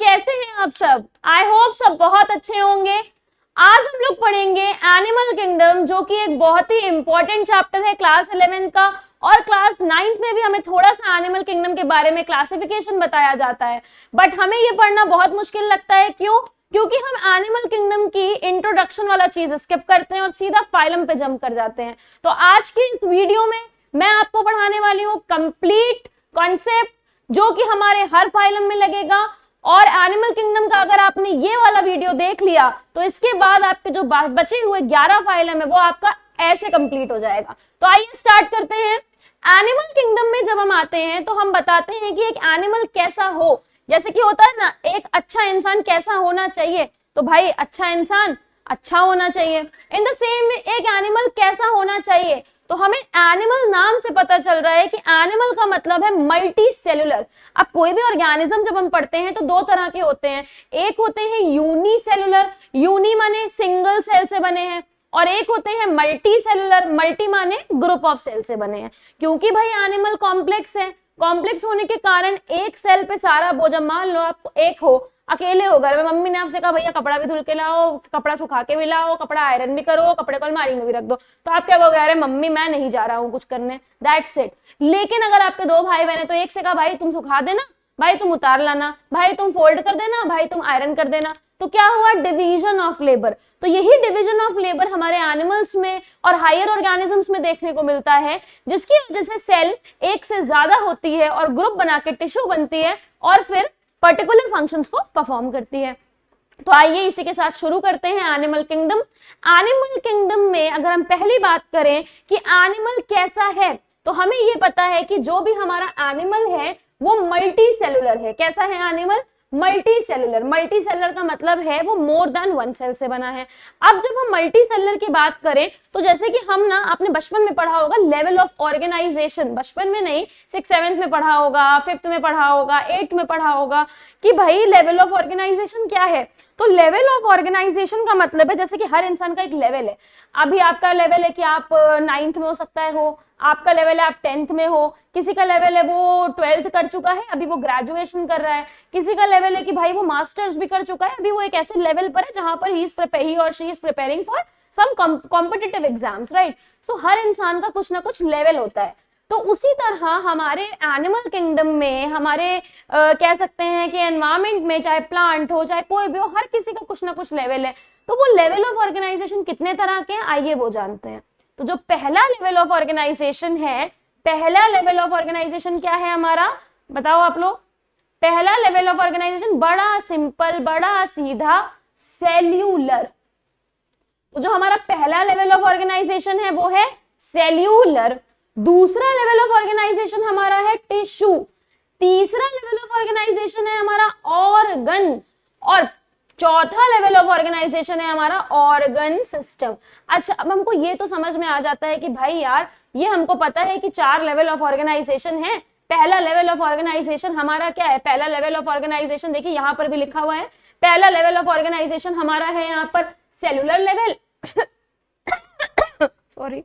कैसे हैं आप सब? आई होप सब बहुत अच्छे होंगे। आज हम लोग पढ़ेंगे एनिमल किंगडम, जो कि एक बहुत ही इंपॉर्टेंट चैप्टर है क्लास 11 का, और क्लास 9th में भी हमें थोड़ा सा एनिमल किंगडम के बारे में क्लासिफिकेशन बताया जाता है, बट हमें ये पढ़ना बहुत मुश्किल लगता है। क्यों? क्योंकि हम एनिमल किंगडम की इंट्रोडक्शन वाला चीज स्किप करते हैं और सीधा फाइलम पे जंप कर जाते हैं। तो आज की इस वीडियो में मैं आपको पढ़ाने वाली हूँ कंप्लीट कॉन्सेप्ट, जो कि हमारे हर फाइलम में लगेगा। और एनिमल किंगडम का अगर आपने ये वाला वीडियो देख लिया तो इसके बाद आपके जो बचे हुए 11 फाइलम है वो आपका ऐसे कंप्लीट हो जाएगा। तो आइए स्टार्ट करते हैं। एनिमल किंगडम में जब हम आते हैं तो हम बताते हैं कि एक एनिमल कैसा हो। जैसे कि होता है ना, एक अच्छा इंसान कैसा होना चाहिए, तो भाई अच्छा इंसान अच्छा होना चाहिए। इन द सेम वे एक एनिमल कैसा होना चाहिए, तो हमें एनिमल नाम से पता चल रहा है कि एनिमल का मतलब है मल्टी सेलुलर। अब कोई भी ऑर्गेनिज्म जब हम पढ़ते हैं तो दो तरह के होते हैं, एक होते हैं यूनिसेलुलर, यूनि माने सिंगल सेल से बने हैं, और एक होते हैं मल्टी सेलुलर, मल्टी माने ग्रुप ऑफ सेल से बने हैं। क्योंकि भाई एनिमल कॉम्प्लेक्स है, कॉम्प्लेक्स होने के कारण एक सेल पे सारा बोझ, मान लो आप एक हो, अकेले हो घर में, मम्मी ने आपसे कहा भैया कपड़ा भी धुल के लाओ, कपड़ा सुखा के भी लाओ, कपड़ा आयरन भी करो, कपड़े को अलमारी में भी रख दो, तो आप क्या कहोगे? अरे मम्मी मैं नहीं जा रहा हूँ कुछ करने, दैट्स इट। लेकिन अगर आपके दो भाई बहन है तो एक से कहा भाई तुम सुखा देना, भाई तुम उतार लाना, भाई तुम फोल्ड कर देना, भाई तुम आयरन कर देना, तो क्या हुआ? Division of labour. तो यही डिवीजन ऑफ लेबर हमारे एनिमल्स में और हायर ऑर्गेनिजम्स में देखने को मिलता है, जिसकी वजह से सेल एक से ज्यादा होती है और ग्रुप बना के टिश्यू बनती है और फिर पर्टिकुलर फंक्शंस को परफॉर्म करती है। तो आइए इसी के साथ शुरू करते हैं एनिमल किंगडम। एनिमल किंगडम में अगर हम पहली बात करें कि एनिमल कैसा है, तो हमें ये पता है कि जो भी हमारा एनिमल है वो मल्टी सेलुलर है। कैसा है animal? Multi cellular. Multi cellular का मतलब है वो मोर देन वन सेल से बना है। अब जब हम मल्टी सेलुलर की बात करें तो जैसे कि हम ना आपने बचपन में पढ़ा होगा लेवल ऑफ ऑर्गेनाइजेशन, बचपन में नहीं 6th-7th में पढ़ा होगा, 5th में पढ़ा होगा, 8th में पढ़ा होगा कि भाई लेवल ऑफ ऑर्गेनाइजेशन क्या है। तो लेवल ऑफ ऑर्गेनाइजेशन का मतलब है जैसे कि हर इंसान का एक लेवल है। अभी आपका लेवल है कि आप 9th में हो सकता है, हो आपका लेवल है आप 10th में हो, किसी का लेवल है वो 12th कर चुका है, अभी वो ग्रेजुएशन कर रहा है, किसी का लेवल है कि भाई वो मास्टर्स भी कर चुका है, अभी वो एक ऐसे लेवल पर है जहां पर ही और she is preparing for some competitive exams, right. So हर इंसान का कुछ ना कुछ लेवल होता है। तो उसी तरह हमारे एनिमल किंगडम में हमारे कह सकते हैं कि एनवायरमेंट में, चाहे प्लांट हो चाहे कोई भी हो, हर किसी का कुछ ना कुछ लेवल है। तो वो लेवल ऑफ ऑर्गेनाइजेशन कितने तरह के हैं आइए वो जानते हैं। तो जो पहला लेवल ऑफ ऑर्गेनाइजेशन है, पहला लेवल ऑफ ऑर्गेनाइजेशन क्या है हमारा, बताओ आप लोग? पहला लेवल ऑफ ऑर्गेनाइजेशन बड़ा सिंपल, बड़ा सीधा, सेल्यूलर। तो जो हमारा पहला लेवल ऑफ ऑर्गेनाइजेशन है वो है सेल्यूलर। दूसरा लेवल ऑफ ऑर्गेनाइजेशन हमारा है टिश्यू। तीसरा लेवल ऑफ ऑर्गेनाइजेशन है हमारा ऑर्गन, और चौथा लेवल ऑफ ऑर्गेनाइजेशन है हमारा ऑर्गन सिस्टम। अच्छा, अब हमको ये तो समझ में आ जाता है कि भाई यार ये हमको पता है कि 4 लेवल ऑफ ऑर्गेनाइजेशन है। पहला लेवल ऑफ ऑर्गेनाइजेशन हमारा क्या है? पहला लेवल ऑफ ऑर्गेनाइजेशन देखिए यहाँ पर भी लिखा हुआ है, पहला लेवल ऑफ ऑर्गेनाइजेशन हमारा है यहाँ पर सेलुलर लेवल सॉरी,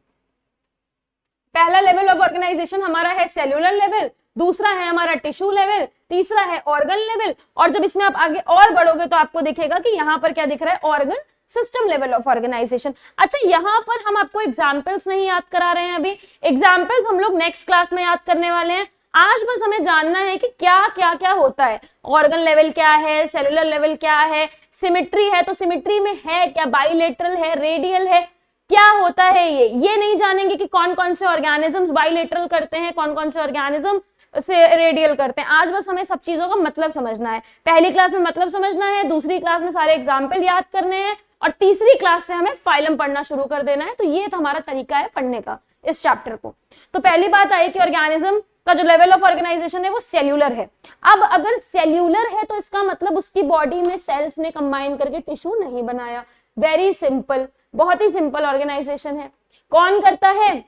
पहला लेवल ऑफ ऑर्गेनाइजेशन हमारा है सेलुलर लेवल, दूसरा है हमारा टिश्यू लेवल, तीसरा है ऑर्गन लेवल, और जब इसमें आप आगे और बढ़ोगे तो आपको दिखेगा कि यहाँ पर क्या दिख रहा है? Organ system level of organisation. अच्छा, यहाँ पर हम आपको एग्जाम्पल्स नहीं याद करा रहे हैं, अभी एग्जाम्पल्स हम लोग नेक्स्ट क्लास में याद करने वाले हैं। आज बस हमें जानना है कि क्या क्या क्या होता है, ऑर्गन लेवल क्या है, सेलुलर लेवल क्या है, सिमेट्री है तो सिमेट्री में है क्या, बाइलेटरल है, रेडियल है, क्या होता है ये नहीं जानेंगे कि कौन कौन से ऑर्गेनिजम्स बाइलेटरल करते हैं, कौन कौन से ऑर्गेनिज्म से रेडियल करते हैं। आज बस हमें सब चीजों का मतलब समझना है। पहली क्लास में मतलब समझना है, दूसरी क्लास में सारे एग्जाम्पल याद करने हैं, और तीसरी क्लास से हमें फाइलम पढ़ना शुरू कर देना है। तो ये तो हमारा तरीका है पढ़ने का इस चैप्टर को। तो पहली बात आई कि ऑर्गेनिज्म का जो लेवल ऑफ ऑर्गेनाइजेशन है वो सेल्यूलर है। अब अगर सेल्यूलर है तो इसका मतलब उसकी बॉडी में सेल्स ने कंबाइन करके टिश्यू नहीं बनाया। वेरी सिंपल, बहुत ही सिंपल ऑर्गेनाइजेशन है। कौन करता है?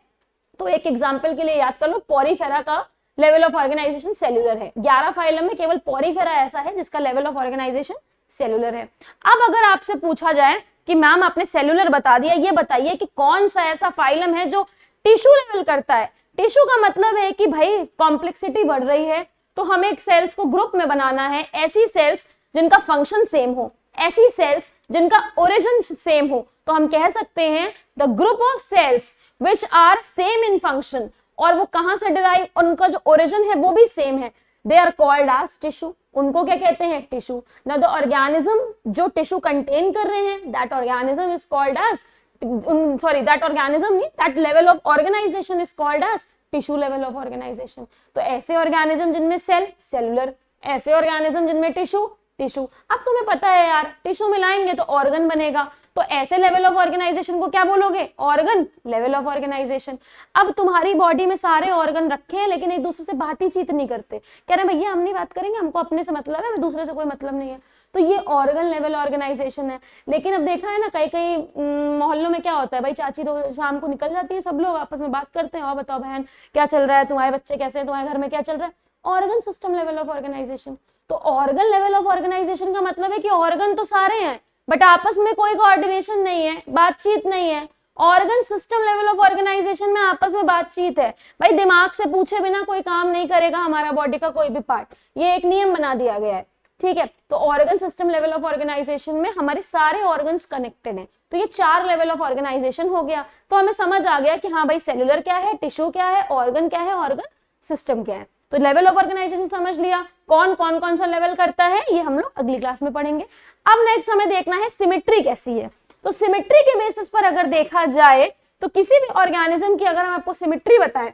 तो एक एग्जांपल के लिए याद कर लो, पॉरीफेरा का लेवल ऑफ ऑर्गेनाइजेशन सेल्यूलर है। 11 फाइलम में केवल पॉरीफेरा ऐसा है जिसका लेवल ऑफ ऑर्गेनाइजेशन सेल्यूलर है। अब अगर आपसे पूछा जाए कि मैम आपने सेल्यूलर बता दिया, ये बताइए कि कौन सा ऐसा फाइलम है जो टिश्यू लेवल करता है। टिश्यू का मतलब है कि भाई कॉम्प्लेक्सिटी बढ़ रही है तो हमें सेल्स को ग्रुप में बनाना है, ऐसी सेल्स जिनका फंक्शन सेम हो, ऐसी सेल्स जिनका ओरिजिन सेम हो, तो हम कह सकते हैं the group of cells which are same in function, और वो कहां से डिराइव, उनका जो ओरिजिन है वो भी सेम है, they are called as tissue, उनको क्या कहते हैं, टिश्यू। ना द ऑर्गेनिज्म जो टिश्यू कंटेन कर रहे हैं, that organism is called as that organism नहीं, that level of organization is called as tissue level of organization। तो ऐसे ऑर्गेनिज्म जिनमें सेल, सेलुलर, ऐसे ऑर्गेनिज्म जिनमें टिश्यू, टिश्यू। अब तुम्हें पता है यार, टिश्यू मिलाएंगे तो ऑर्गन बनेगा, तो ऐसे लेवल ऑफ ऑर्गेनाइजेशन को क्या बोलोगे, ऑर्गन लेवल ऑफ ऑर्गेनाइजेशन। अब तुम्हारी बॉडी में सारे ऑर्गन रखे हैं लेकिन एक दूसरे से बात ही चीत नहीं करते, कह रहे भैया हम नहीं बात करेंगे, हमको अपने से मतलब है, हमें दूसरे से कोई मतलब नहीं है, तो ये ऑर्गन लेवल ऑर्गेनाइजेशन है। लेकिन अब देखा है ना, कई कई मोहल्लों में क्या होता है भाई, चाची रोज शाम को निकल जाती है, सब लोग आपस में बात करते हैं, और बताओ बहन क्या चल रहा है, तुम्हारे बच्चे कैसे हैं, तुम्हारे घर में क्या चल रहा है, organ system level of organisation. तो ऑर्गन लेवल ऑफ ऑर्गेनाइजेशन का मतलब है कि ऑर्गन तो सारे हैं बट आपस में कोई कोऑर्डिनेशन नहीं है, बातचीत नहीं है। Organ system level of organisation में आपस में बातचीत है। भाई दिमाग से पूछे बिना कोई काम नहीं करेगा हमारा बॉडी का कोई भी पार्ट, ये एक नियम बना दिया गया है, ठीक है। तो organ system level of organisation में हमारे सारे ऑर्गन्स कनेक्टेड हैं, तो ये 4 लेवल ऑफ ऑर्गेनाइजेशन हो गया। तो हमें समझ आ गया कि हाँ भाई सेलुलर क्या है, टिश्यू क्या है, ऑर्गन क्या है, ऑर्गन सिस्टम क्या है। तो लेवल ऑफ ऑर्गेनाइजेशन समझ लिया, कौन सा लेवल करता है, ये हम लोग अगली क्लास में पढ़ेंगे। अब नेक्स्ट हमें देखना है सिमेट्री कैसी है। तो सिमेट्री के बेसिस पर अगर देखा जाए तो किसी भी ऑर्गेनिज्म की अगर हम आपको सिमेट्री बताएं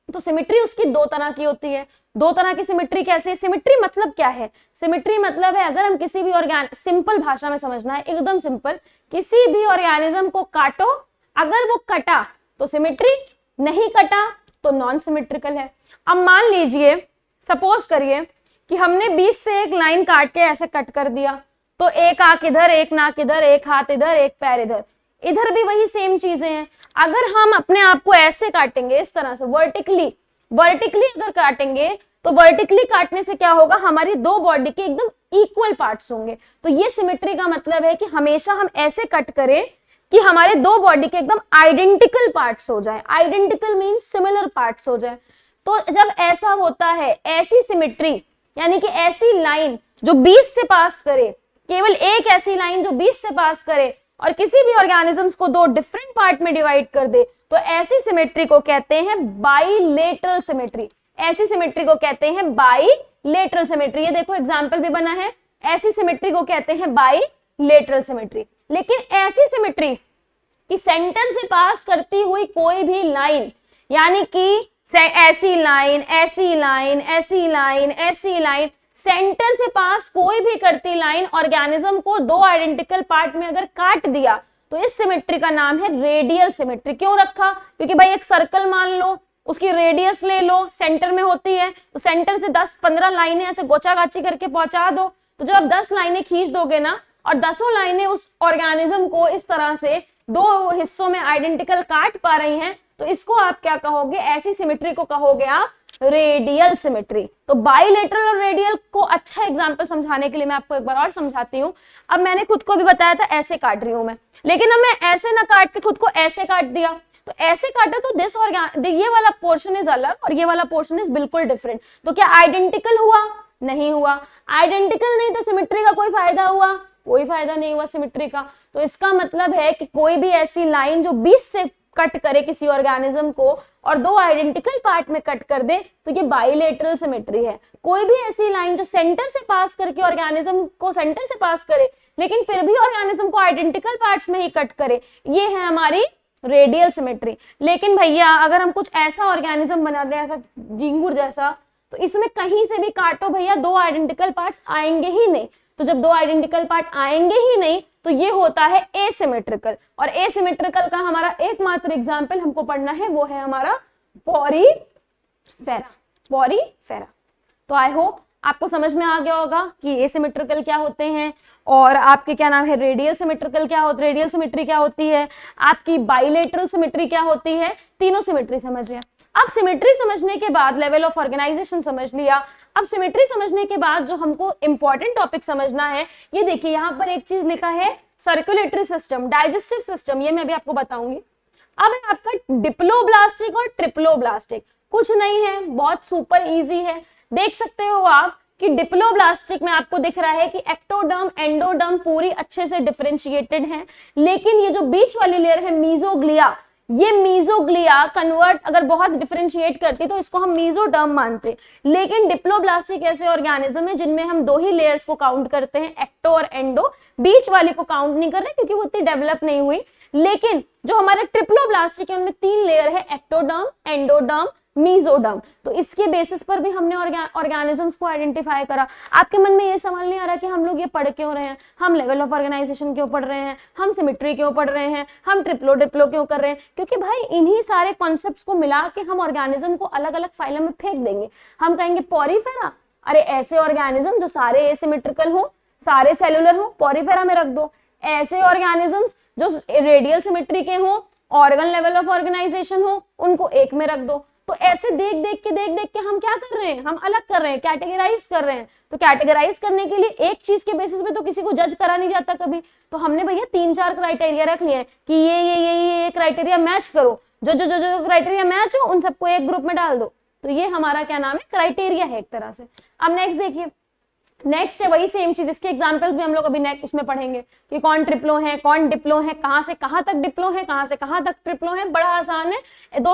तो सिमेट्री उसकी 2 तरह की होती है। 2 तरह की सिमेट्री कैसे, सिमेट्री मतलब क्या है, सिमेट्री मतलब है अगर हम किसी भी सिंपल भाषा में समझना है, एकदम सिंपल, किसी भी ऑर्गेनिज्म को काटो, अगर वो कटा तो सिमेट्री, नहीं कटा तो नॉन सिमेट्रिकल है। अब मान लीजिए, सपोज करिए कि हमने 20 से एक लाइन काट के ऐसे कट कर दिया, तो एक आंख इधर, एक नाक इधर, एक हाथ इधर, एक पैर इधर, इधर भी वही सेम चीजें हैं। अगर हम अपने आप को ऐसे काटेंगे, इस तरह से वर्टिकली अगर काटेंगे, तो वर्टिकली काटने से क्या होगा, हमारी 2 बॉडी के एकदम इक्वल पार्ट्स होंगे। तो ये सिमेट्री का मतलब है कि हमेशा हम ऐसे कट करें कि हमारे 2 बॉडी के एकदम आइडेंटिकल पार्ट्स हो जाए। आइडेंटिकल मींस सिमिलर पार्ट्स हो जाए। तो जब ऐसा होता है, ऐसी सिमेट्री यानी कि ऐसी लाइन जो 20 से पास करे, केवल एक ऐसी लाइन जो 20 से पास करे और किसी भी ऑर्गेनिजम्स को 2 डिफरेंट पार्ट में डिवाइड कर दे, तो ऐसी सिमेट्री को कहते हैं बाइलेटरल सिमेट्री। ऐसी सिमेट्री को कहते हैं बाइलेटरल सिमेट्री। ये देखो एग्जांपल भी बना है, ऐसी सिमेट्री को कहते हैं बाइलेटरल सिमेट्री। लेकिन ऐसी सिमेट्री कि सेंटर से पास करती हुई कोई भी लाइन, यानी कि ऐसी लाइन, ऐसी लाइन, ऐसी लाइन, ऐसी लाइन, सेंटर से पास कोई भी करती लाइन ऑर्गेनिज्म को 2 आइडेंटिकल पार्ट में अगर काट दिया, तो इस सिमेट्री का नाम है रेडियल सिमेट्री। क्यों रखा, क्योंकि भाई एक सर्कल मान लो, उसकी रेडियस ले लो, सेंटर में होती है, तो सेंटर से 10-15 लाइनें ऐसे गोचा गाची करके पहुंचा दो, तो जब आप 10 लाइनें खींच दोगे ना, और 10 लाइनें उस ऑर्गेनिज्म को इस तरह से 2 हिस्सों में आइडेंटिकल काट पा रही हैं, तो इसको आप क्या कहोगे, ऐसी सिमेट्री को कहोगे आप रेडियल सिमेट्री। तो बाइलेटरल और रेडियल को अच्छा एग्जांपल समझाने के लिए मैं आपको एक बार और समझाती हूँ। अब मैंने खुद को भी बताया था ऐसे काट रही हूं मैं, लेकिन अब मैं ऐसे ना काट के खुद को ऐसे काट दिया, तो ऐसे काटा तो दिस ये वाला पोर्शन इज अलग और ये वाला पोर्शन इज बिल्कुल डिफरेंट। तो क्या आइडेंटिकल हुआ, नहीं हुआ। आइडेंटिकल नहीं तो सिमेट्री का कोई फायदा हुआ, कोई फायदा नहीं हुआ सिमेट्री का। तो इसका मतलब है कि कोई भी ऐसी लाइन जो 20 से कट करे किसी ऑर्गेनिज्म को और 2 आइडेंटिकल पार्ट में कट कर दे, तो ये बाइलेटरल सिमेट्री है। कोई भी ऐसी लाइन जो सेंटर से पास करके ऑर्गेनिज्म को सेंटर से पास करे लेकिन फिर भी ऑर्गेनिज्म को आइडेंटिकल पार्ट्स में ही कट करे, ये है हमारी रेडियल सिमेट्री। लेकिन भैया अगर हम कुछ ऐसा ऑर्गेनिज्म बना दें, ऐसा झिंगुर जैसा, तो इसमें कहीं से भी काटो भैया 2 आइडेंटिकल पार्ट्स आएंगे ही नहीं। तो जब 2 आइडेंटिकल पार्ट आएंगे ही नहीं तो ये होता है एसिमेट्रिकल। और एसिमेट्रिकल का हमारा एकमात्र एग्जाम्पल हमको पढ़ना है, वो है हमारा पॉरीफेरा। तो आई होप आपको समझ में आ गया होगा कि एसिमेट्रिकल क्या होते हैं और आपके क्या नाम है रेडियल सिमेट्रिकल क्या होता है, रेडियल सिमेट्री क्या होती है, आपकी बाइलेटरल सिमेट्री क्या होती है, तीनों सिमेट्री समझ लिया। अब सिमेट्री समझने के बाद लेवल ऑफ ऑर्गेनाइजेशन समझ लिया। अब सिमेट्री समझने के बाद जो हमको इंपॉर्टेंट टॉपिक समझना है, ये देखिए यहाँ पर एक चीज लिखा है सर्कुलेटरी सिस्टम, डाइजेस्टिव सिस्टम, ये मैं भी आपको बताऊंगी। अब है आपका डिप्लोब्लास्टिक और ट्रिप्लोब्लास्टिक, कुछ नहीं है, बहुत सुपर इजी है। देख सकते हो आप कि डिप्लोब्लास्टिक में आपको दिख रहा है कि एक्टोडर्म एंडोडर्म पूरी अच्छे से डिफरेंशिएटेड है, लेकिन ये जो बीच वाली लेयर है मीजोग्लिया, ये मीजोग्लिया कन्वर्ट अगर बहुत डिफरेंशिएट करती तो इसको हम मीजोडर्म मानते। लेकिन डिप्लोब्लास्टिक ऐसे ऑर्गेनिज्म है जिनमें हम 2 ही लेयर्स को काउंट करते हैं, एक्टो और एंडो, बीच वाले को काउंट नहीं कर रहे क्योंकि वो इतनी डेवलप नहीं हुई। लेकिन जो हमारे ट्रिप्लोब्लास्टिक है उनमें 3 लेयर है, एक्टोडर्म, एंडोडर्म, मीजोडर्म। तो इसके बेसिस पर भी हमने ऑर्गेनिजम्स को आइडेंटिफाई करा। आपके मन में ये सवाल नहीं आ रहा कि हम लोग ये पढ़ क्यों रहे हैं, हम लेवल ऑफ ऑर्गेनाइजेशन क्यों पढ़ रहे हैं, हम सिमेट्री क्यों पढ़ रहे हैं, हम ट्रिप्लो डिप्लो क्यों कर रहे हैं? क्योंकि भाई इन्हीं सारे कॉन्सेप्ट्स को मिला के हम ऑर्गेनिज्म को अलग अलग फाइलम में फेंक देंगे। हम कहेंगे पॉरीफेरा, अरे ऐसे ऑर्गेनिज्म जो सारे एसिमेट्रिकल हो, सारे सेलुलर हो, पॉरीफेरा में रख दो। ऐसे ऑर्गेनिजम्स जो रेडियल सिमेट्री के हो, ऑर्गन लेवल ऑफ ऑर्गेनाइजेशन हो, उनको एक में रख दो। तो ऐसे देख देख के हम क्या कर रहे हैं, हम अलग कर रहे हैं, कैटेगराइज कर रहे हैं। तो कैटेगराइज करने के लिए एक चीज के बेसिस पे तो किसी को जज करा नहीं जाता कभी। तो हमने भैया 3-4 क्राइटेरिया रख लिए कि ये क्राइटेरिया मैच करो, जो जो जो जो क्राइटेरिया मैच हो उन सबको एक ग्रुप में डाल दो। तो ये हमारा क्या नाम है, क्राइटेरिया है एक तरह से। अब नेक्स्ट देखिए, नेक्स्ट है वही सेम चीज, इसके एग्जांपल्स भी हम लोग अभी नेक्स्ट उसमें पढ़ेंगे कि कौन ट्रिप्लो है, कौन डिप्लो है, कहां से कहां तक डिप्लो है, कहां से कहां तक ट्रिप्लो है। बड़ा आसान है,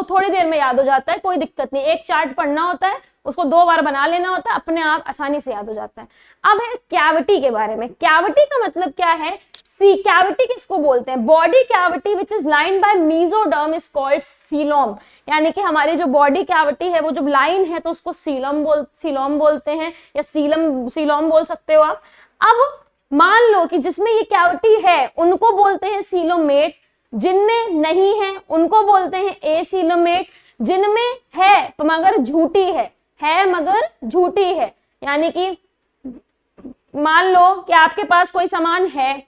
थोड़ी देर में याद हो जाता है, कोई दिक्कत नहीं। एक चार्ट पढ़ना होता है, उसको 2 बार बना लेना होता है, अपने आप आसानी से याद हो जाता है। अब है कैविटी के बारे में। कैविटी का मतलब क्या है? कैविटी किसको बोलते हैं? Body cavity which is lined bye mesoderm is called coelom. यानी कि हमारी जो बॉडी कैविटी है वो जब लाइन है तो उसको सीलोम बोलते हैं, या सीलोम बोल सकते हो आप। अब मान लो कि जिसमें ये कैविटी है उनको बोलते हैं सीलोमेट, जिनमें नहीं है उनको बोलते हैं एसीलोमेट, जिनमें है मगर झूठी है मगर झूठी है। यानी कि मान लो कि आपके पास कोई सामान है,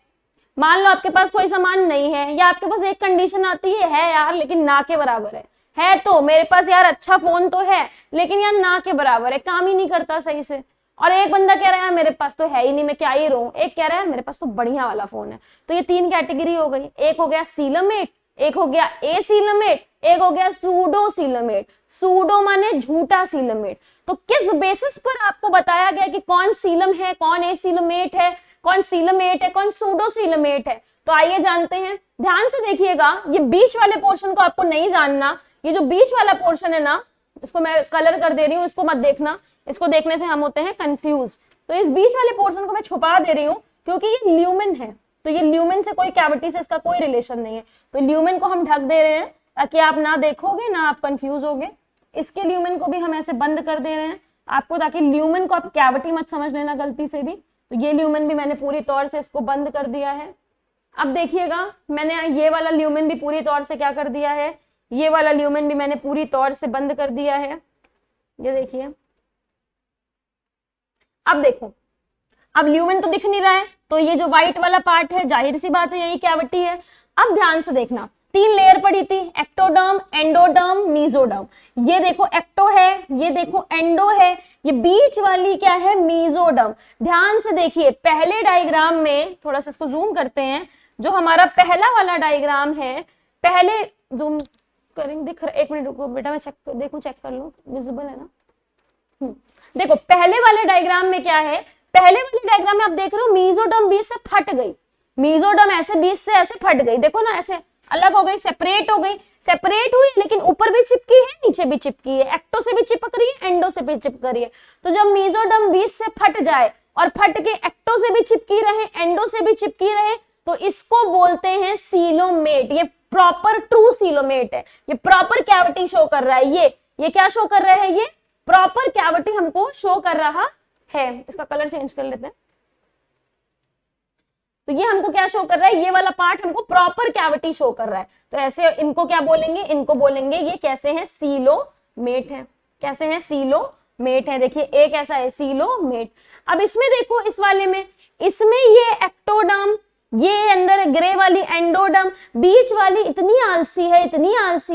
मान लो आपके पास कोई सामान नहीं है, या आपके पास एक कंडीशन आती है यार लेकिन ना के बराबर है तो मेरे पास यार अच्छा फोन तो है लेकिन यार ना के बराबर है, काम ही नहीं करता सही से। और एक बंदा कह रहा है मेरे पास तो है ही नहीं, मैं क्या ही रहूं। एक कह रहा है मेरे पास तो बढ़िया वाला फोन है। तो ये 3 कैटेगरी हो गई, एक हो गया सीलोमेट, एक हो गया एसीलोमेट, एक हो गया सूडो सीलोमेट। सूडो माने झूठा सीलोमेट। तो किस बेसिस पर आपको बताया गया कि कौन सीलम है, कौन एसीलोमेट है, कौन सीलोमेट है, कौन सूडो सीलोमेट है? तो आइए जानते हैं। ध्यान से देखिएगा, ये बीच वाले पोर्शन को आपको नहीं जानना। ये जो बीच वाला पोर्शन है ना, इसको मैं कलर कर दे रही हूँ, इसको मत देखना, इसको देखने से हम होते हैं कंफ्यूज। तो इस बीच वाले पोर्शन को मैं छुपा दे रही हूँ क्योंकि ये ल्यूमेन है। तो ये ल्यूमेन से कोई कैविटी से इसका कोई रिलेशन नहीं है। तो ल्यूमेन को हम ढक दे रहे हैं ताकि आप ना देखोगे ना आप कंफ्यूज होगे। इसके ल्यूमेन को भी हम ऐसे बंद कर दे रहे हैं आपको, ताकि ल्यूमेन को आप कैविटी मत समझ लेना गलती से भी। तो ये ल्यूमेन भी मैंने पूरी तौर से इसको बंद कर दिया है। अब देखिएगा, मैंने ये वाला ल्यूमेन भी पूरी तौर से क्या कर दिया है, ये वाला ल्यूमेन भी मैंने पूरी तौर से बंद कर दिया है। ये देखिए, अब देखो, अब ल्यूमेन तो दिख नहीं रहा है, तो ये जो व्हाइट वाला पार्ट है जाहिर सी बात है यही कैविटी है। अब ध्यान से देखना, 3 लेयर पड़ी थी, एक्टोडर्म, एंडोडर्म, मेसोडर्म। ये देखो एक्टो है, ये देखो एंडो है, ये बीच वाली क्या है, मेसोडर्म। ध्यान से देखिए, पहले डायग्राम में, थोड़ा सा इसको जूम करते हैं, जो हमारा पहला वाला डायग्राम है, पहले जूम करेंगे, दिख रहा, 1 मिनट रुको बेटा, मैं चेक कर लूं, विजिबल है ना। देखो पहले वाले डायग्राम में क्या है, पहले वाले डायग्राम में आप देख रहे हो मेसोडर्म बीच से फट गई, मेसोडर्म ऐसे बीच से ऐसे फट गई, देखो ना, ऐसे अलग हो गई, सेपरेट हो गई, सेपरेट हुई लेकिन ऊपर भी चिपकी है, नीचे भी चिपकी है, एक्टो से भी चिपक रही है, एंडो से भी चिपक रही है। तो जब मेसोडर्म बीच से फट जाए और फट के एक्टो से भी चिपकी रहे, एंडो से भी चिपकी रहे, तो इसको बोलते हैं सीलोमेट। ये प्रॉपर ट्रू सीलोमेट है, ये प्रॉपर कैविटी शो कर रहा है। ये क्या शो कर रहा है, ये प्रॉपर कैविटी हमको शो कर रहा है। इसका कलर चेंज कर लेते हैं। तो ये हमको क्या शो कर रहा है, ये वाला पार्ट हमको प्रॉपर कैविटी शो कर रहा है। तो ऐसे इनको क्या बोलेंगे, इनको बोलेंगे ये कैसे हैं, सीलोमेट है। कैसे हैं, सीलोमेट है। देखिए एक ऐसा है सीलोमेट। अब इसमें देखो, इस वाले में, इसमें ये एक्टोडर्म, ये अंदर ग्रे वाली एंडोडर्म, बीच वाली इतनी आलसी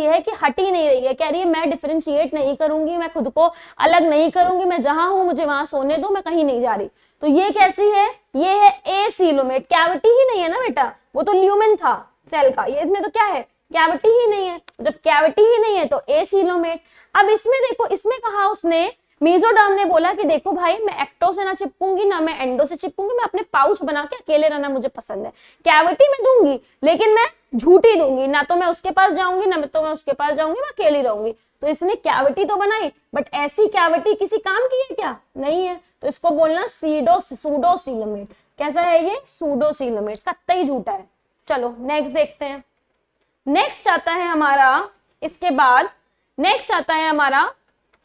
है कि हट ही नहीं रही है। कह रही है मैं डिफरेंशिएट नहीं करूंगी, मैं खुद को अलग नहीं करूंगी, मैं जहां हूं मुझे वहां सोने दो, मैं कहीं नहीं जा रही। तो ये कैसी है, ये है एसीलोमेट। कैविटी ही नहीं है ना बेटा, वो तो ल्यूमेन था सेल का, ये इसमें तो क्या है, कैविटी ही नहीं है। जब कैविटी ही नहीं है तो एसीलोमेट। अब इसमें देखो, इसमें कहा उसने मेसोडर्म ने बोला कि देखो भाई, मैं एक्टो से ना चिपकूंगी ना मैं एंडो से चिपकूंगी, मैं अपने पाउच बना के अकेले रहना मुझे पसंद है। कैविटी में दूंगी लेकिन मैं झूठी दूंगी, ना तो मैं उसके पास जाऊंगी ना तो मैं उसके पास जाऊंगी, मैं अकेली रहूंगी। तो इसने कैविटी तो बनाई, बट ऐसी कैविटी किसी काम की है क्या? नहीं है। तो इसको बोलना सूडोसीलोमेट। कैसा है ये? सूडोसीलोमेट, कतई झूठा है। चलो नेक्स्ट देखते हैं। नेक्स्ट आता है हमारा, इसके बाद नेक्स्ट आता है हमारा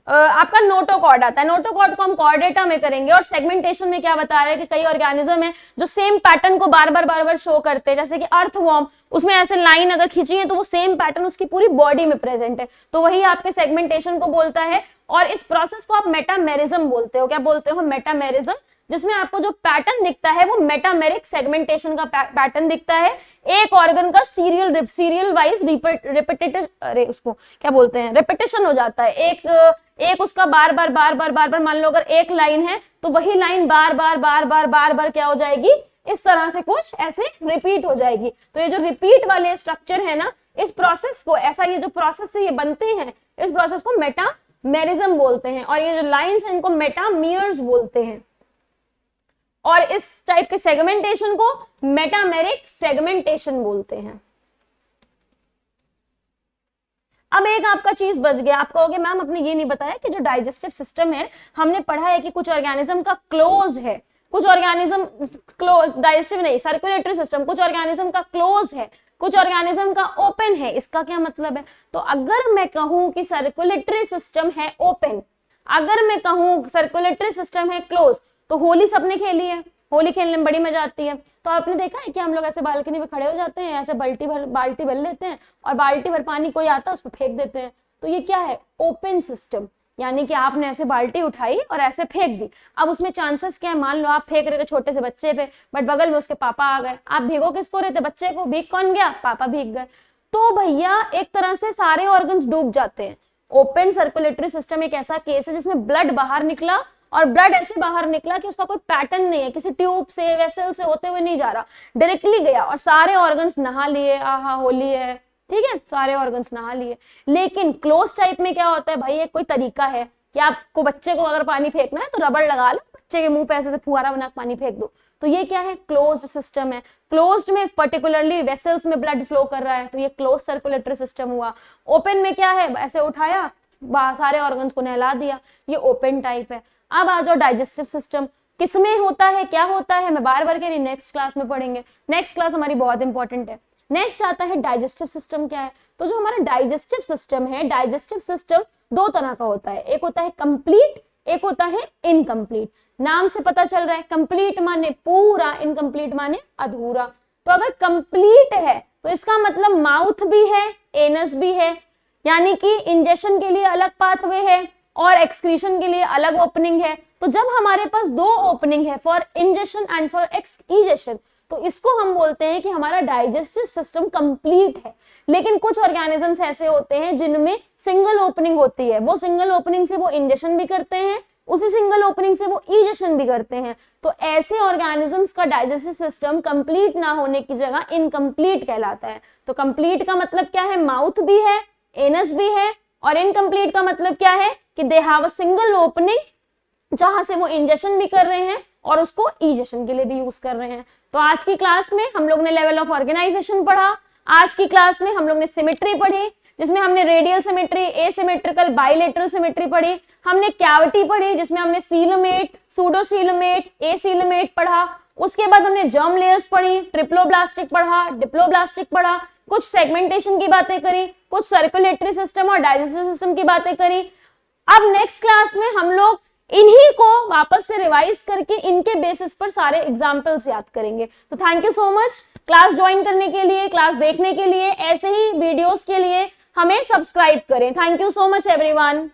आपका नोटोकॉर्ड आता है। नोटोकॉर्ड को हम कॉर्डेटा में करेंगे, और सेगमेंटेशन में क्या बता रहे हैं कि कई ऑर्गेनिज्म है जो सेम पैटर्न को बार बार शो करते हैं, जैसे कि अर्थवॉर्म, उसमें ऐसे लाइन अगर खींची है तो वो सेम पैटर्न उसकी पूरी बॉडी में प्रेजेंट है, तो वही आपके सेगमेंटेशन को बोलता है। और इस प्रोसेस को आप मेटामेरिज्म बोलते हो। क्या बोलते हो? मेटामेरिज्म, जिसमें आपको जो पैटर्न दिखता है वो मेटामेरिक सेगमेंटेशन का पैटर्न दिखता है। एक ऑर्गन का सीरियल वाइज रिपीटेटिव, अरे उसको क्या बोलते हैं, रिपीटेशन हो जाता है। एक उसका बार बार मान लो अगर एक लाइन है तो वही लाइन बार बार क्या हो जाएगी, इस तरह से कुछ ऐसे रिपीट हो जाएगी। तो ये जो रिपीट वाले स्ट्रक्चर है ना, इस प्रोसेस को, ऐसा ये जो प्रोसेस से ये बनते हैं, इस प्रोसेस को मेटामेरिज्म बोलते हैं। और ये जो लाइंस है इनको मेटामियर्स बोलते हैं। और इस टाइप के सेगमेंटेशन को मेटामेरिक सेगमेंटेशन बोलते हैं। अब एक आपका चीज बच गया, आप कहोगे मैम आपने ये नहीं बताया कि जो डाइजेस्टिव सिस्टम है, हमने पढ़ा है कि कुछ ऑर्गेनिज्म का क्लोज है, कुछ ऑर्गेनिज्म क्लोज, डाइजेस्टिव नहीं, सर्कुलेटरी सिस्टम, कुछ ऑर्गेनिज्म का क्लोज है, कुछ ऑर्गेनिज्म का ओपन है। इसका क्या मतलब है? तो अगर मैं कहूं कि सर्कुलेटरी सिस्टम है ओपन, अगर मैं कहूं सर्कुलेटरी सिस्टम है क्लोज, तो होली सबने खेली है, होली खेलने में बड़ी मजा आती है। तो आपने देखा है कि हम लोग ऐसे बालकनी में खड़े हो जाते हैं, ऐसे बाल्टी भर लेते हैं और बाल्टी भर पानी कोई आता है उस पर फेंक देते हैं। तो ये क्या है? Open system. यानी कि आपने ऐसे बाल्टी उठाई और ऐसे फेंक दी। अब उसमें चांसेस क्या है? मान लो आप फेंक रहे थे छोटे से बच्चे पे, बट बगल में उसके पापा आ गए, आप भीगो किसको रहे थे? बच्चे को। भीग कौन गया? पापा भीग गए। तो भैया एक तरह से सारे ऑर्गन्स डूब जाते हैं। ओपन सर्कुलेटरी सिस्टम एक ऐसा केस है जिसमें ब्लड बाहर निकला, और ब्लड ऐसे बाहर निकला कि उसका कोई पैटर्न नहीं है, किसी ट्यूब से वेसल से होते हुए नहीं जा रहा, डायरेक्टली गया और सारे ऑर्गन्स नहा लिए। आहा होली है, ठीक है, सारे ऑर्गन्स नहा लिए। लेकिन क्लोज टाइप में क्या होता है भाई? एक कोई तरीका है कि आपको बच्चे को अगर पानी फेंकना है तो रबड़ लगा लो, बच्चे के मुंह पे ऐसे फुहारा बना पानी फेंक दो। तो ये क्या है? क्लोज्ड सिस्टम है। क्लोज्ड में पर्टिकुलरली वेसल्स में ब्लड फ्लो कर रहा है, तो ये क्लोज सर्कुलेटरी सिस्टम हुआ। ओपन में क्या है? ऐसे उठाया, सारे ऑर्गन्स को नहला दिया, ये ओपन टाइप है। अब आ जाओ डाइजेस्टिव सिस्टम, किसमें होता है, क्या होता है, मैं बार बार कह रही, नेक्स्ट क्लास में पढ़ेंगे। नेक्स्ट क्लास हमारी बहुत इंपॉर्टेंट है। नेक्स्ट आता है डाइजेस्टिव सिस्टम क्या है। तो जो हमारा डाइजेस्टिव सिस्टम है, डाइजेस्टिव सिस्टम दो तरह का होता है, एक होता है कंप्लीट, एक होता है इनकम्प्लीट। नाम से पता चल रहा है, कंप्लीट माने पूरा, इनकम्प्लीट माने अधूरा। तो अगर कंप्लीट है तो इसका मतलब माउथ भी है, एनस भी है, यानी कि इंजेक्शन के लिए अलग पाथवे है और एक्सक्रीशन के लिए अलग ओपनिंग है। तो जब हमारे पास दो ओपनिंग है, for injection and for excretion, तो इसको हम बोलते हैं कि हमारा डाइजेस्टिव सिस्टम कंप्लीट है। लेकिन कुछ ऑर्गेनिजम्स ऐसे होते हैं जिनमें सिंगल ओपनिंग होती है, वो सिंगल ओपनिंग से वो इंजेक्शन भी करते हैं, उसी सिंगल ओपनिंग से वो इजेक्शन भी करते हैं। तो ऐसे ऑर्गेनिजम्स का डाइजेस्टिव सिस्टम कंप्लीट ना होने की जगह इनकम्प्लीट कहलाता है। तो कंप्लीट का मतलब क्या है? माउथ भी है, एनस भी है, और इनकम्प्लीट का मतलब क्या है कि they have a single opening जहां से वो इंजेक्शन भी कर रहे हैं और उसको इजेक्शन के लिए भी यूज कर रहे हैं। तो आज की क्लास में हम लोग ने लेवल ऑफ ऑर्गेनाइजेशन पढ़ा। आज की क्लास में हम लोग ने सिमेट्री पढ़ी, जिसमें हमने radial symmetry, asymmetrical, bilateral symmetry पढ़ी। हमने कैविटी पढ़ी जिसमें हमने सीलोमेट, सूडोसीलोमेट, एसीलोमेट पढ़ा। उसके बाद हमने जर्म लेयर्स पढ़ी, ट्रिप्लोब्लास्टिक पढ़ा, डिप्लोब्लास्टिक पढ़ा, कुछ सेगमेंटेशन की बातें करी, कुछ सर्कुलेटरी सिस्टम और डाइजेस्टिव सिस्टम की बातें करी। अब नेक्स्ट क्लास में हम लोग इन्हीं को वापस से रिवाइज करके इनके बेसिस पर सारे एग्जाम्पल्स याद करेंगे। तो thank you so much class join करने के लिए, क्लास देखने के लिए। ऐसे ही वीडियोस के लिए हमें सब्सक्राइब करें। Thank you so much everyone.